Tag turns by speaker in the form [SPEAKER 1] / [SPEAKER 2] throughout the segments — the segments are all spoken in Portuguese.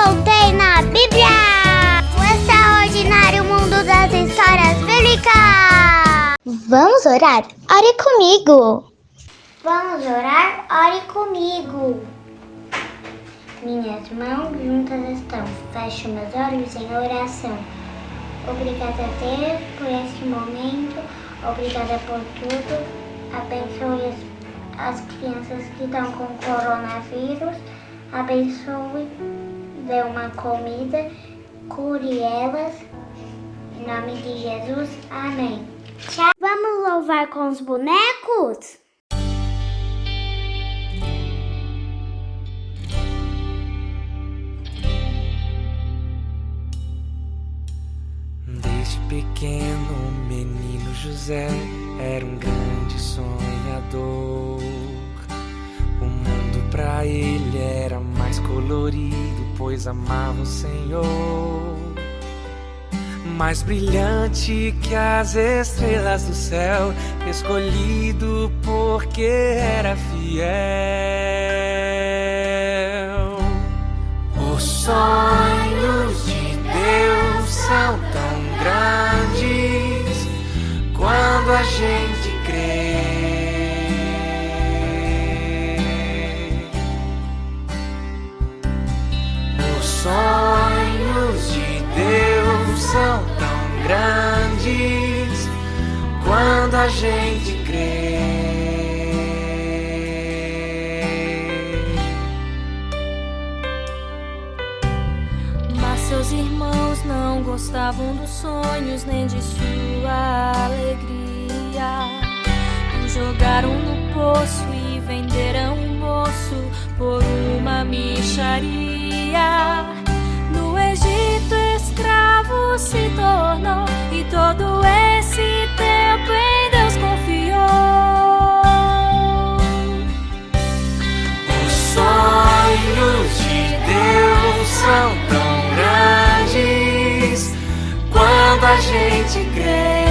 [SPEAKER 1] voltei na Bíblia! O extraordinário mundo das histórias bíblicas! Vamos orar? Ore comigo! Vamos orar? Ore comigo! Minhas mãos juntas estão. Fecho meus olhos em oração. Obrigada, Deus, por este momento. Obrigada por tudo. Abençoe as crianças que estão com coronavírus. Abençoe, dê uma comida, cure elas. Em nome de Jesus, amém. Tchau. Vamos louvar com os bonecos?
[SPEAKER 2] Desde pequeno, o menino José era um grande sonhador. O mundo pra ele era mais colorido, pois amava o Senhor. Mais brilhante que as estrelas do céu, escolhido porque era fiel. Os sonhos de Deus são tão grandes quando a gente crê. Os sonhos de Deus são tão grandes quando a gente crê.
[SPEAKER 3] Mas seus irmãos não gostavam dos sonhos nem de sua alegria. O jogaram no poço e venderam o moço por uma mixaria. No Egito escravo se tornou e todo esse tempo em Deus confiou.
[SPEAKER 2] Os sonhos de Deus são tão grandes quando a gente crê.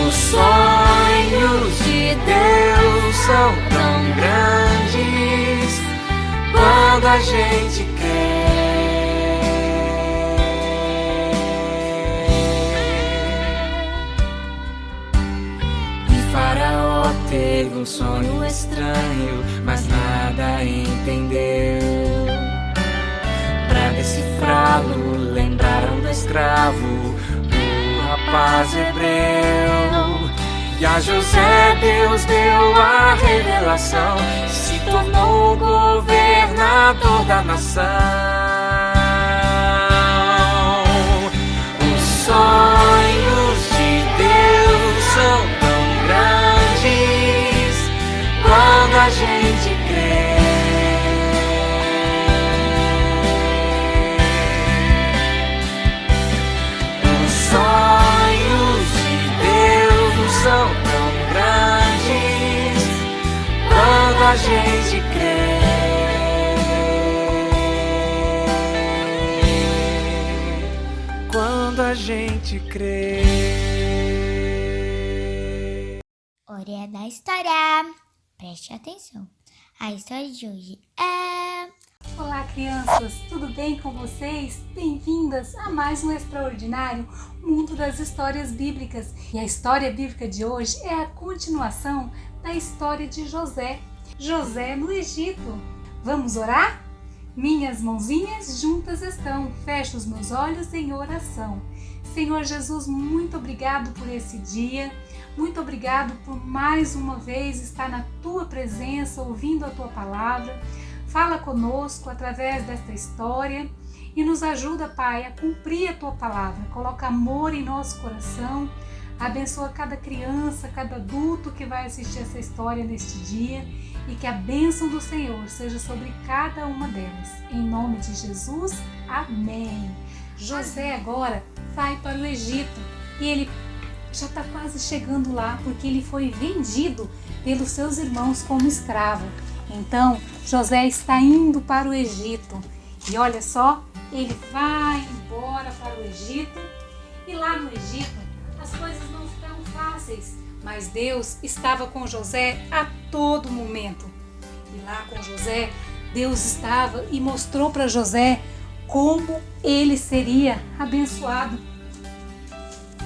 [SPEAKER 2] Os sonhos de Deus são tão grandes quando a gente crê. E Faraó teve um sonho estranho, mas nada entendeu. Pra decifrá-lo, lembraram do escravo, o rapaz hebreu. E a José Deus deu a revelação, se tornou o governador da nação. Os sonhos de Deus são tão grandes quando a gente crê. Os sonhos de Deus são tão grandes quando a gente crê. Quando a gente crê.
[SPEAKER 1] Hora da história. Preste atenção. A história de hoje é...
[SPEAKER 4] Olá, crianças! Tudo bem com vocês? Bem-vindas a mais um extraordinário mundo das histórias bíblicas. E a história bíblica de hoje é a continuação da história de José. José no Egito. Vamos orar? Minhas mãozinhas juntas estão. Fecho os meus olhos em oração. Senhor Jesus, muito obrigado por esse dia. Muito obrigado por mais uma vez estar na Tua presença, ouvindo a Tua palavra. Fala conosco através desta história e nos ajuda, Pai, a cumprir a Tua palavra. Coloca amor em nosso coração. Abençoa cada criança, cada adulto que vai assistir essa história neste dia e que a bênção do Senhor seja sobre cada uma delas. Em nome de Jesus, amém. José agora vai para o Egito e ele já está quase chegando lá porque ele foi vendido pelos seus irmãos como escravo. Então, José está indo para o Egito e olha só, ele vai embora para o Egito e lá no Egito as coisas não ficaram fáceis Mas Deus estava com José a todo momento. E lá com José, Deus estava e mostrou para José como ele seria abençoado.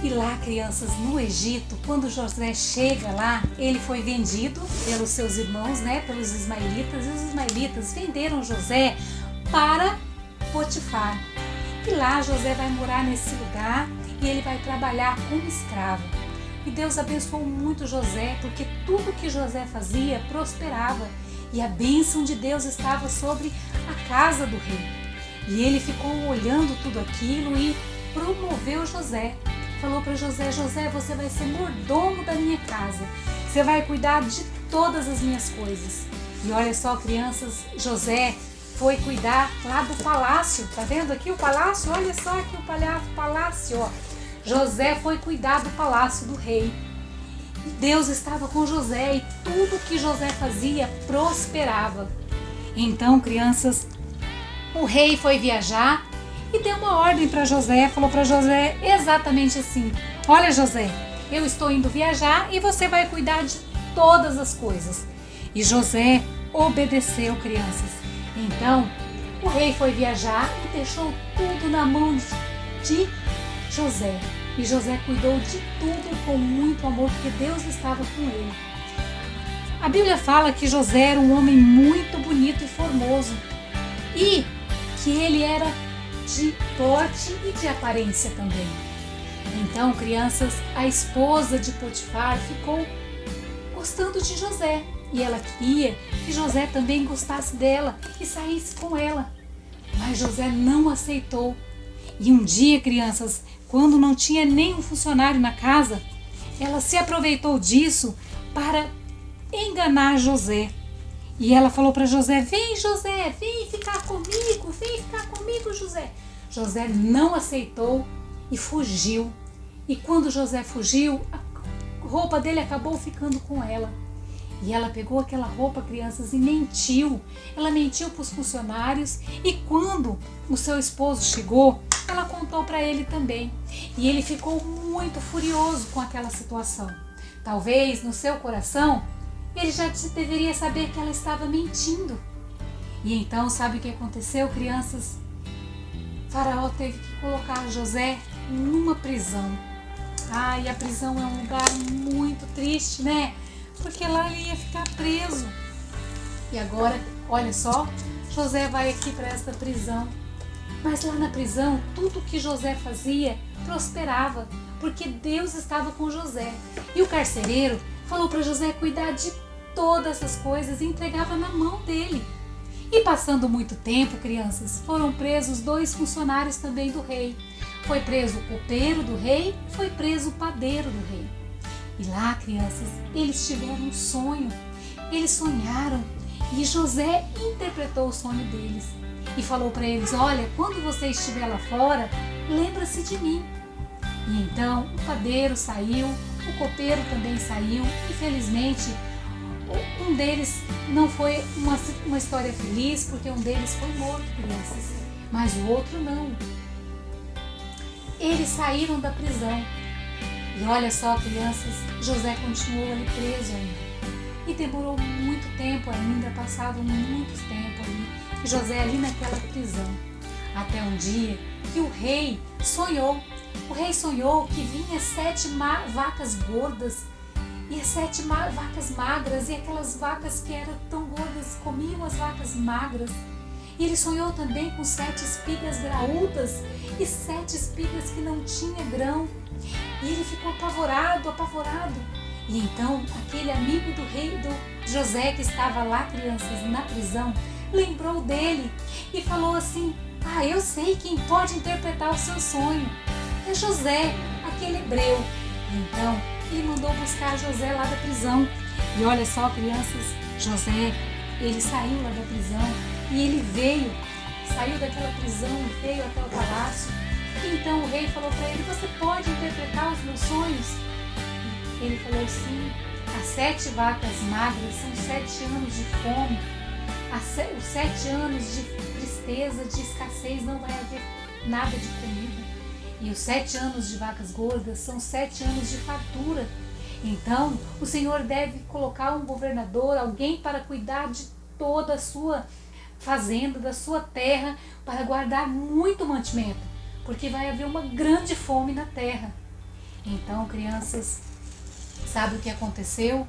[SPEAKER 4] E lá, crianças, no Egito, quando José chega lá, ele foi vendido pelos seus irmãos, pelos ismaelitas, e os ismaelitas venderam José para Potifar. E lá José vai morar nesse lugar e ele vai trabalhar como escravo. E Deus abençoou muito José, porque tudo que José fazia prosperava. E a bênção de Deus estava sobre a casa do rei. E ele ficou olhando tudo aquilo e promoveu José. Falou para José: José, você vai ser mordomo da minha casa. Você vai cuidar de todas as minhas coisas. E olha só, crianças, José foi cuidar lá do palácio. Tá vendo aqui o palácio? Olha só aqui o palácio, ó. José foi cuidar do palácio do rei. Deus estava com José e tudo que José fazia prosperava. Então, crianças, o rei foi viajar e deu uma ordem para José, falou para José exatamente assim: olha, José, eu estou indo viajar e você vai cuidar de todas as coisas. E José obedeceu, crianças. Então, o rei foi viajar e deixou tudo na mão de José. E José cuidou de tudo com muito amor, porque Deus estava com ele. A Bíblia fala que José era um homem muito bonito e formoso. E que ele era de porte e de aparência também. Então, crianças, a esposa de Potifar ficou gostando de José. E ela queria que José também gostasse dela e saísse com ela. Mas José não aceitou. E um dia, crianças, quando não tinha nenhum funcionário na casa, ela se aproveitou disso para enganar José. E ela falou para José: vem, José, vem ficar comigo, José. José não aceitou e fugiu. E quando José fugiu, a roupa dele acabou ficando com ela. E ela pegou aquela roupa, crianças, e mentiu. Ela mentiu para os funcionários e quando o seu esposo chegou, ela contou para ele também. E ele ficou muito furioso com aquela situação. Talvez no seu coração ele já deveria saber que ela estava mentindo. E então, sabe o que aconteceu, crianças? Faraó teve que colocar José numa prisão. E a prisão é um lugar muito triste, né? Porque lá ele ia ficar preso. E agora, olha só, José vai aqui para esta prisão. Mas lá na prisão, tudo que José fazia prosperava, porque Deus estava com José. E o carcereiro falou para José cuidar de todas essas coisas e entregava na mão dele. E passando muito tempo, crianças, foram presos 2 funcionários também do rei. Foi preso o copeiro do rei, foi preso o padeiro do rei. E lá, crianças, eles tiveram um sonho. Eles sonharam e José interpretou o sonho deles. E falou para eles: olha, quando você estiver lá fora, lembra-se de mim. E então o padeiro saiu, o copeiro também saiu. Infelizmente, um deles não foi uma história feliz, porque um deles foi morto, crianças. Mas o outro não. Eles saíram da prisão. E olha só, crianças, José continuou ali preso ainda. E demorou muito tempo ainda, passado muito tempo ali. E José ali naquela prisão. Até um dia que o rei sonhou. O rei sonhou que vinha 7 vacas gordas e as 7 vacas magras. E aquelas vacas que eram tão gordas comiam as vacas magras. E ele sonhou também com 7 espigas graúdas e 7 espigas que não tinha grão. E ele ficou apavorado. E então aquele amigo do rei, do José, que estava lá, crianças, na prisão, lembrou dele e falou assim: eu sei quem pode interpretar o seu sonho. É José, aquele hebreu. E então ele mandou buscar José lá da prisão. E olha só, crianças, José, ele saiu lá da prisão e ele saiu daquela prisão e veio até o palácio. E então o rei falou para ele: você pode interpretar os meus sonhos? Ele falou: sim. As 7 vacas magras são 7 anos de fome. Os 7 anos de tristeza, de escassez, não vai haver nada de comida. E os 7 anos de vacas gordas são 7 anos de fartura. Então, o Senhor deve colocar um governador, alguém para cuidar de toda a sua fazenda, da sua terra, para guardar muito mantimento, porque vai haver uma grande fome na terra. Então, crianças, sabe o que aconteceu?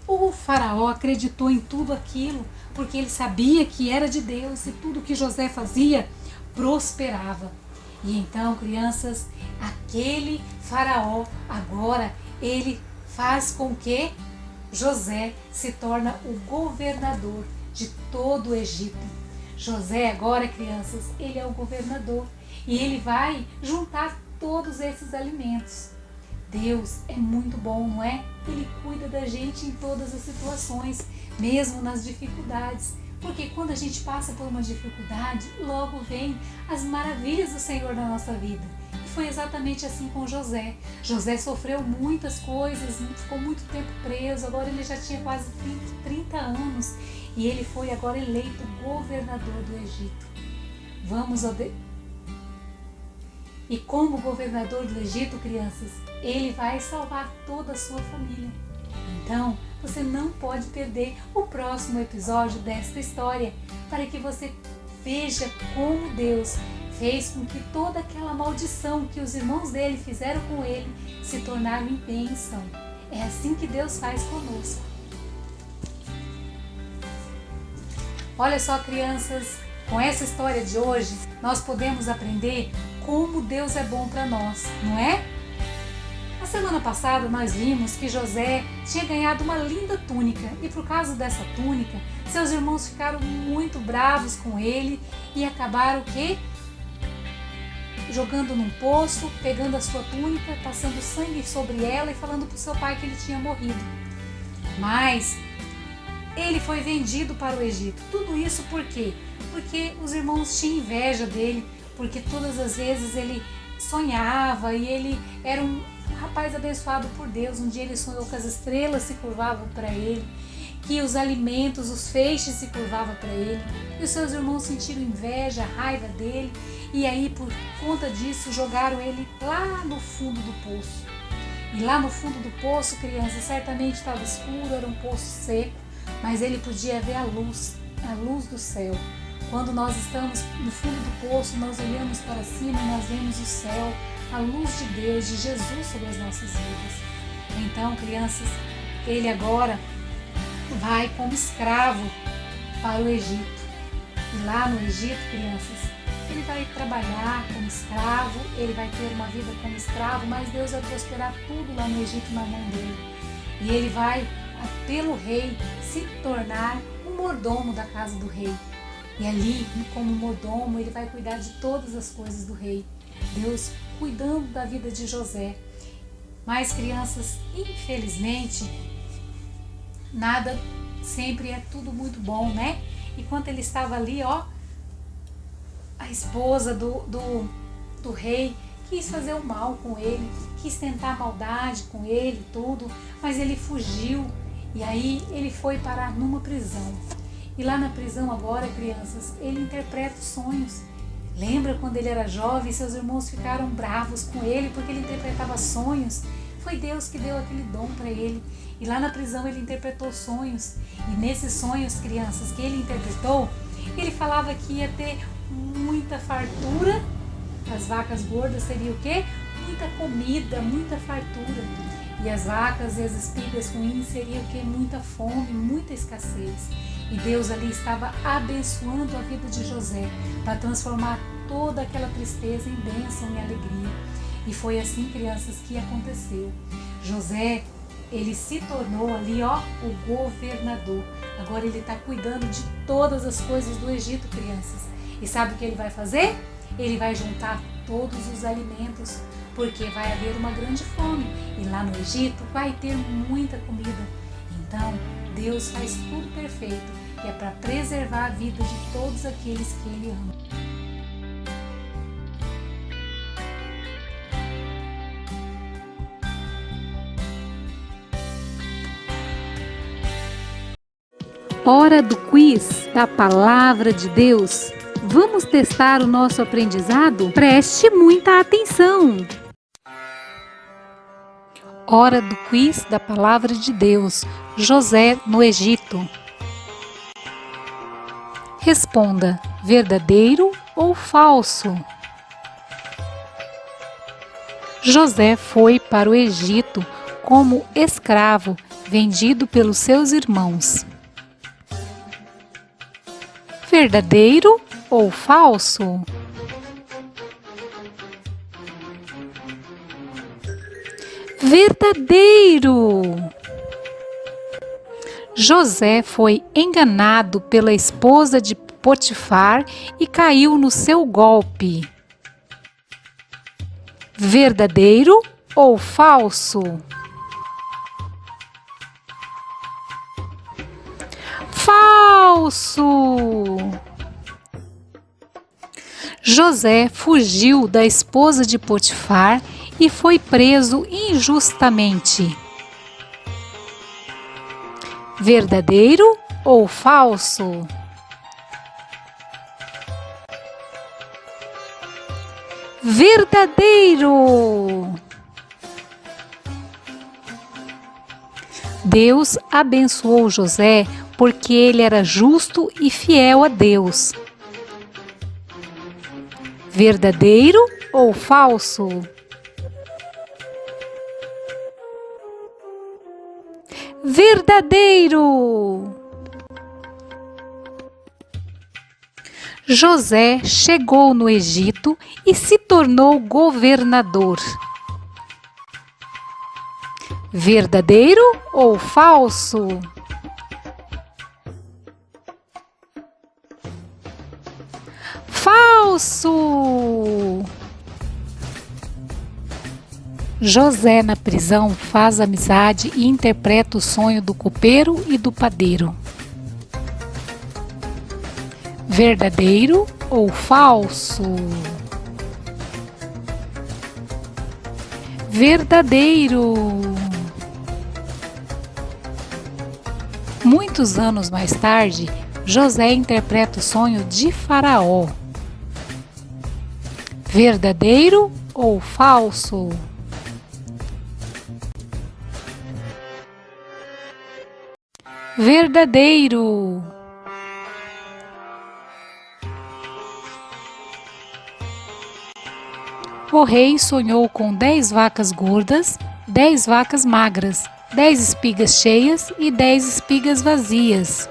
[SPEAKER 4] O faraó acreditou em tudo aquilo, porque ele sabia que era de Deus e tudo que José fazia prosperava. E então, crianças, aquele faraó agora, ele faz com que José se torna o governador de todo o Egito. José agora, crianças, ele é o governador e ele vai juntar todos esses alimentos. Deus é muito bom, não é? Ele cuida da gente em todas as situações, mesmo nas dificuldades. Porque quando a gente passa por uma dificuldade, logo vem as maravilhas do Senhor na nossa vida. E foi exatamente assim com José. José sofreu muitas coisas, ficou muito tempo preso, agora ele já tinha quase 30 anos. E ele foi agora eleito governador do Egito. E como governador do Egito, crianças, ele vai salvar toda a sua família. Então, você não pode perder o próximo episódio desta história, para que você veja como Deus fez com que toda aquela maldição que os irmãos dele fizeram com ele se tornaram em bênção. É assim que Deus faz conosco. Olha só, crianças, com essa história de hoje, nós podemos aprender como Deus é bom para nós, não é? Na semana passada nós vimos que José tinha ganhado uma linda túnica e por causa dessa túnica, seus irmãos ficaram muito bravos com ele e acabaram o quê? Jogando num poço, pegando a sua túnica, passando sangue sobre ela e falando para o seu pai que ele tinha morrido. Mas ele foi vendido para o Egito. Tudo isso por quê? Porque os irmãos tinham inveja dele, porque todas as vezes ele sonhava e ele era um rapaz abençoado por Deus. Um dia ele sonhou que as estrelas se curvavam para ele, que os alimentos, os feixes se curvavam para ele. E os seus irmãos sentiram inveja, raiva dele. E aí, por conta disso, jogaram ele lá no fundo do poço. E lá no fundo do poço, crianças, certamente estava escuro, era um poço seco, mas ele podia ver a luz do céu. Quando nós estamos no fundo do poço, nós olhamos para cima e nós vemos o céu, a luz de Deus, de Jesus sobre as nossas vidas. Então, crianças, ele agora vai como escravo para o Egito. E lá no Egito, crianças, ele vai trabalhar como escravo, ele vai ter uma vida como escravo, mas Deus vai prosperar tudo lá no Egito na mão dele. E ele vai, pelo rei, se tornar um mordomo da casa do rei. E ali, como mordomo, ele vai cuidar de todas as coisas do rei. Deus cuidando da vida de José. Mas, crianças, infelizmente, nada sempre é tudo muito bom, né? Enquanto ele estava ali, a esposa do rei quis fazer o mal com ele, quis tentar maldade com ele e tudo, mas ele fugiu e aí ele foi parar numa prisão. E lá na prisão agora, crianças, ele interpreta os sonhos. Lembra quando ele era jovem, seus irmãos ficaram bravos com ele porque ele interpretava sonhos? Foi Deus que deu aquele dom para ele. E lá na prisão ele interpretou sonhos. E nesses sonhos, crianças, que ele interpretou, ele falava que ia ter muita fartura. As vacas gordas seriam o quê? Muita comida, muita fartura. E as vacas e as espigas ruins seriam o quê? Muita fome, muita escassez. E Deus ali estava abençoando a vida de José para transformar toda aquela tristeza em bênção e alegria. E foi assim, crianças, que aconteceu. José, ele se tornou ali, o governador. Agora ele está cuidando de todas as coisas do Egito, crianças. E sabe o que ele vai fazer? Ele vai juntar todos os alimentos, porque vai haver uma grande fome. E lá no Egito vai ter muita comida. Então, Deus faz tudo perfeito, que é para preservar a vida de todos aqueles que Ele ama. Hora do quiz da Palavra de Deus. Vamos testar o nosso aprendizado? Preste muita atenção! Hora do quiz da Palavra de Deus. José no Egito. Responda: verdadeiro ou falso? José foi para o Egito como escravo, vendido pelos seus irmãos. Verdadeiro ou falso? Verdadeiro! José foi enganado pela esposa de Potifar e caiu no seu golpe. Verdadeiro ou falso? Falso! José fugiu da esposa de Potifar e foi preso injustamente. Verdadeiro ou falso? Verdadeiro! Deus abençoou José porque ele era justo e fiel a Deus. Verdadeiro ou falso? Verdadeiro! José chegou no Egito e se tornou governador. Verdadeiro ou falso? Falso! José na prisão faz amizade e interpreta o sonho do copeiro e do padeiro. Verdadeiro ou falso? Verdadeiro! Muitos anos mais tarde, José interpreta o sonho de Faraó. Verdadeiro ou falso? Verdadeiro! O rei sonhou com 10 vacas gordas, 10 vacas magras, 10 espigas cheias e 10 espigas vazias.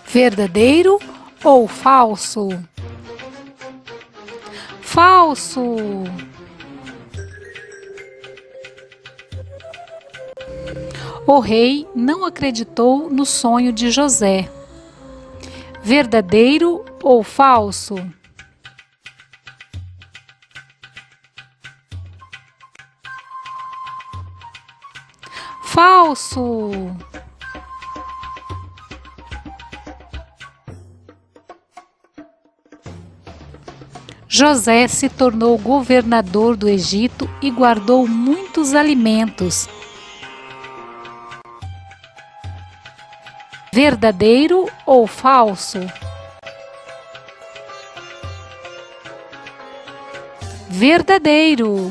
[SPEAKER 4] Verdadeiro ou falso? Falso! O rei não acreditou no sonho de José. Verdadeiro ou falso? Falso! José se tornou governador do Egito e guardou muitos alimentos. Verdadeiro ou falso? Verdadeiro!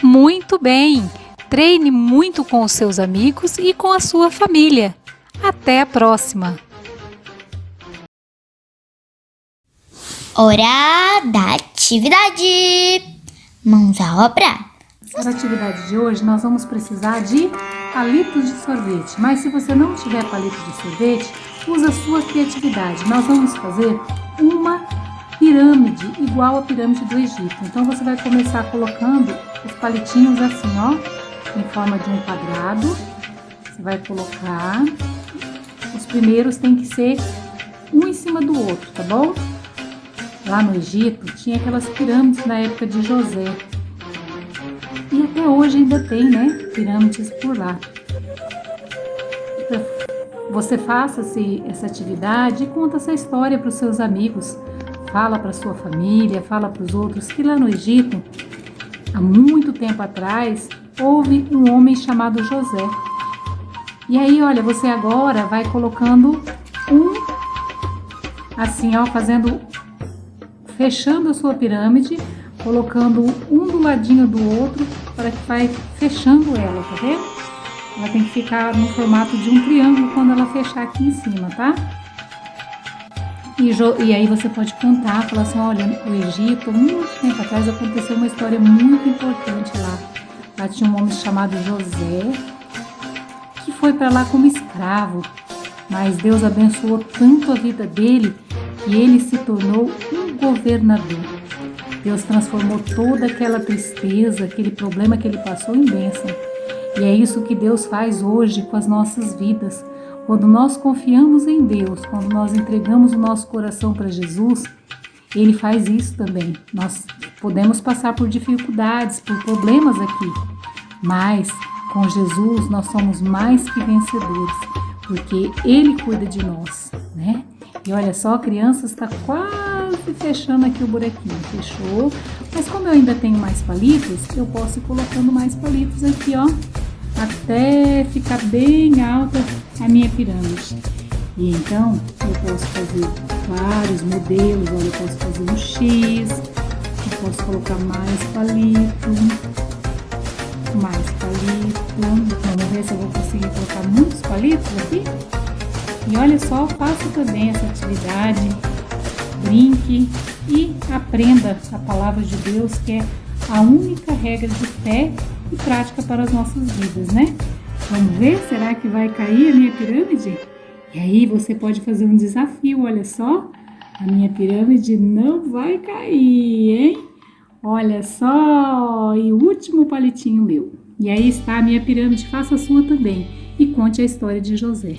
[SPEAKER 4] Muito bem! Treine muito com os seus amigos e com a sua família. Até a próxima!
[SPEAKER 1] Hora da atividade! Mãos à obra!
[SPEAKER 4] Para a atividade de hoje, nós vamos precisar de palitos de sorvete. Mas se você não tiver palito de sorvete, usa a sua criatividade. Nós vamos fazer uma pirâmide igual à pirâmide do Egito. Então você vai começar colocando os palitinhos assim, ó, em forma de um quadrado. Você vai colocar. Os primeiros tem que ser um em cima do outro, tá bom? Lá no Egito tinha aquelas pirâmides na época de José. E até hoje ainda tem, né, pirâmides por lá. Você faça essa atividade e conta essa história para os seus amigos. Fala para sua família, fala para os outros que lá no Egito, há muito tempo atrás, houve um homem chamado José. E aí, olha, você agora vai colocando assim, ó, fechando a sua pirâmide, colocando um do ladinho do outro para que vai fechando ela, tá vendo? Ela tem que ficar no formato de um triângulo quando ela fechar aqui em cima, tá? E aí você pode contar, falar assim, olha, no Egito, muito tempo atrás, aconteceu uma história muito importante lá. Lá tinha um homem chamado José, que foi para lá como escravo, mas Deus abençoou tanto a vida dele que ele se tornou um governador. Deus transformou toda aquela tristeza, aquele problema que ele passou em bênção. E é isso que Deus faz hoje com as nossas vidas. Quando nós confiamos em Deus, quando nós entregamos o nosso coração para Jesus, Ele faz isso também. Nós podemos passar por dificuldades, por problemas aqui, mas com Jesus nós somos mais que vencedores, porque Ele cuida de nós, né? E olha só, a criança está quase fechando aqui o buraquinho, fechou. Mas como eu ainda tenho mais palitos, eu posso ir colocando mais palitos aqui, ó, até ficar bem alta a minha pirâmide. E então, eu posso fazer vários modelos, olha, eu posso fazer um X, eu posso colocar mais palito. Vamos ver se eu vou conseguir colocar muitos palitos aqui. E olha só, faça também essa atividade, brinque e aprenda a palavra de Deus, que é a única regra de fé e prática para as nossas vidas, né? Vamos ver, será que vai cair a minha pirâmide? E aí você pode fazer um desafio, olha só, a minha pirâmide não vai cair, hein? Olha só, e o último palitinho meu. E aí está a minha pirâmide, faça a sua também e conte a história de José.